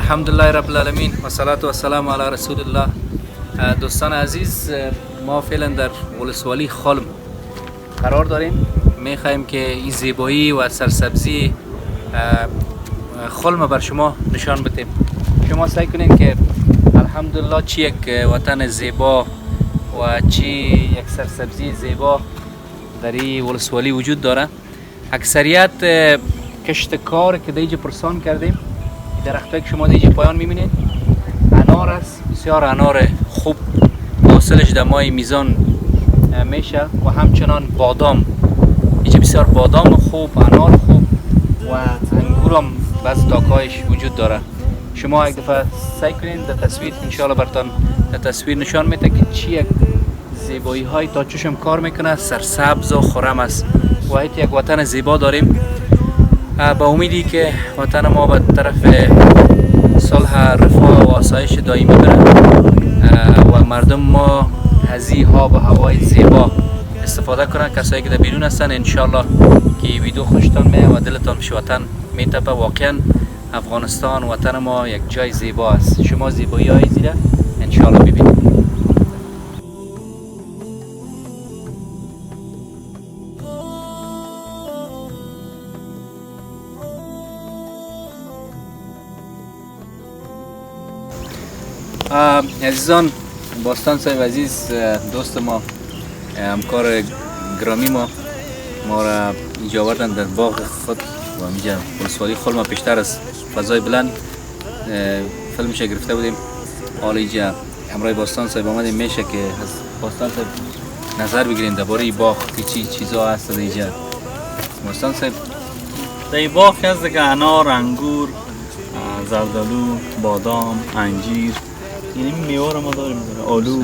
الحمدلله رب العالمین و صلات و سلام علی رسول الله. دوستان عزیز، ما فعلا در ولسوالی خلم قرار داریم. میخوایم که این زیبایی و سرسبزی خلم بر شما نشان بدیم. شما سعی کنین که الحمدلله چی یک وطن زیبا و چی یک سرسبزی زیبا در این ولسوالی وجود داره. اکثریت کشتکار که دیگه پرسان کردیم، درختایی که شما دیگه پایان میبینید انار است، بسیار انار خوب، حاصلش در ماه میزان میشه و همچنان بادام، اینجا بسیار بادام خوب، انار خوب و انگور هم بعض تاکایش وجود داره. شما یک دفعه سعی کنید در تصویر انشاءالله براتون در تصویر نشان میده که چی یک زیبایی های تا چشم کار میکنه، سرسبز و خرم است و یک وطن زیبا داریم. با امیدی که وطن ما به طرف صلح، رفاه و آسایش دائمی بره و مردم ما از این آب و هوای زیبا استفاده کنن. کسایی که در بیرون هستن انشالله که ویدیو خوشتان میاد و دلتان پیش وطن میتپه. واقعا افغانستان وطن ما یک جای زیبا است. شما زیبایی های زیره انشالله ببینید. عزیزان، باستان صاحب عزیز، دوست ما، همکار گرامی ما را اینجا آوردن در باغ خود و اینجا ولسوالی خلم. پیشتر از فضای بلند فیلمش گرفته بودیم. حالا اینجا همراه باستان صاحب آمدیم. میشه که از باستان صاحب نظر بگیریم درباره این باغ که چی چیزا هست در اینجا. باستان صاحب، در این باغ هست که انار، انگور، زردالو، بادام، انجیر، یعنی میوه رو ما داریم، آلو.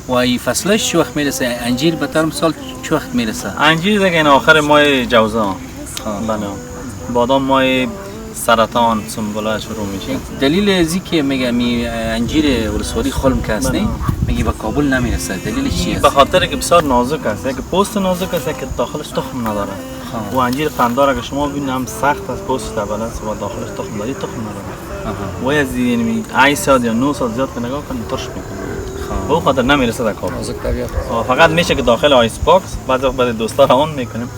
و این فصلش چه وقت میرسه؟ انجیر به طور مثال چه وقت میرسه؟ انجیر دیگه این آخر ماه جوزا. بله. بادام ماه سرطان سنبله شروع میشه. دلیل ازی که میگه انجیر ولسوالی خلم که هست نه میگه به کابل نمیرسه، دلیلش چیه؟ به خاطر که بسیار نازک است، که پوست نازک است که داخلش تخم نداره. و انجیر قندار که شما ببینید هم سخت است، پوست تبل است و داخلش تخم داره، تخم نداره. و از یعنی 8 ساعت یا 9 ساعت زیاد که نگاه کنید ترش میکنه. به او خاطر نمیرسه در کابل. فقط میشه که داخل آیس باکس بعضی وقت دوستا روان میکنیم،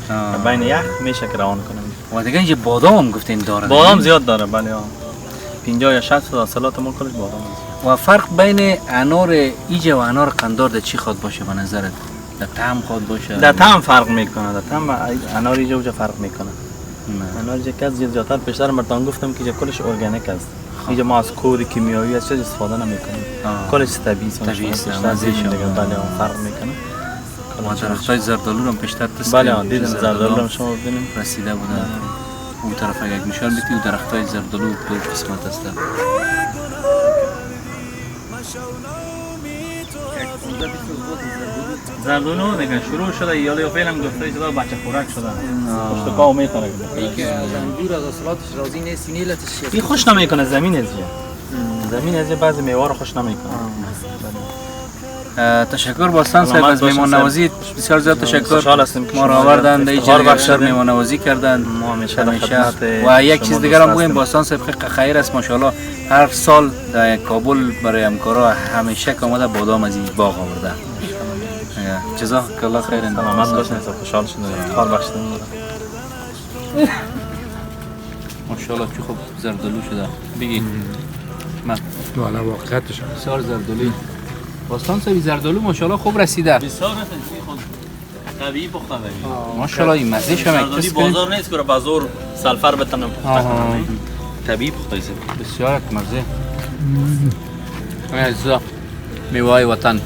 بین یخ میشه که روان کنیم. و دیگه اینجا بادام هم گفتین داره؟ بادام زیاد داره، بله. 50 یا 60 تا سالات ما کلش بادام است. و فرق بین انار ایجا و انار قندار در چی خود باشه به نظرت؟ در طعم خود باشه؟ در طعم فرق میکنه. در طعم انار ایجا فرق میکنه. انار ایجا که زیادتر پیشتر مرتان گفتم که کلش ارگانیک است. اینجا ما از کود کیمیایی از چیز استفاده نمیکنیم. کلش طبیعی است. بله فرق میکنه. ما درختای زردالو رو پیشتر تست کردیم. بله دیدم زردالو رو شما ببینیم رسیده بودن. اون طرف اگه نشان بدی و درختای زردالو دو قسمت است. زردالو دیگه شروع شده یا فعلا گفته شده بچه خوراک شده. پشت پا میخوره. اینکه انگور از اصلاتش راضی نیست، نیلتش این خوش نمیکنه. زمین از بعضی میوه رو خوش نمیکنه. تشکر باستان صاحب از میهمان نوازی، بسیار زیاد تشکر. ما را آوردن در اینجا بخشر میهمان نوازی کردن. ما همیشه و یک چیز دیگر هم بگیم باستان صاحب خیر است ماشاءالله. هر سال در کابل برای همکارا همیشه آمده بادام از این باغ آورده. جزاک الله خیر. سلامت باشین. خوشحال شدم. خار بخشیدم. ماشاءالله چه خوب زردالو شده. بگی من والا واقعیتش بسیار زردالو. باستان صاحب زردالو ماشاءالله خوب رسیده. بسیار رسیده. خود طبیعی پخته میشه. ماشاءالله این مزهش هم زردالو بازار نیست که بازار سلفر بتونم پخته کنم. طبیعی پخته است. بسیار مزه. عزیزا میوه وطن.